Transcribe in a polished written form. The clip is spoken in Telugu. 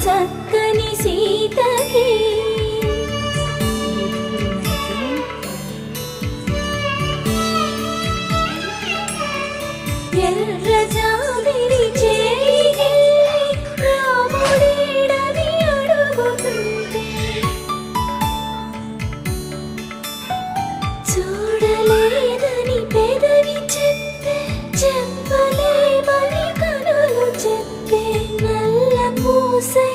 చక్కని సీతకి ఎర్ర జాబిలి చేయి రాముడేడని అడుగుతుంటే చూడలేదని పెదవి చెప్పే చెప్పలేమని కనులు చెప్పే నల్ల పూసై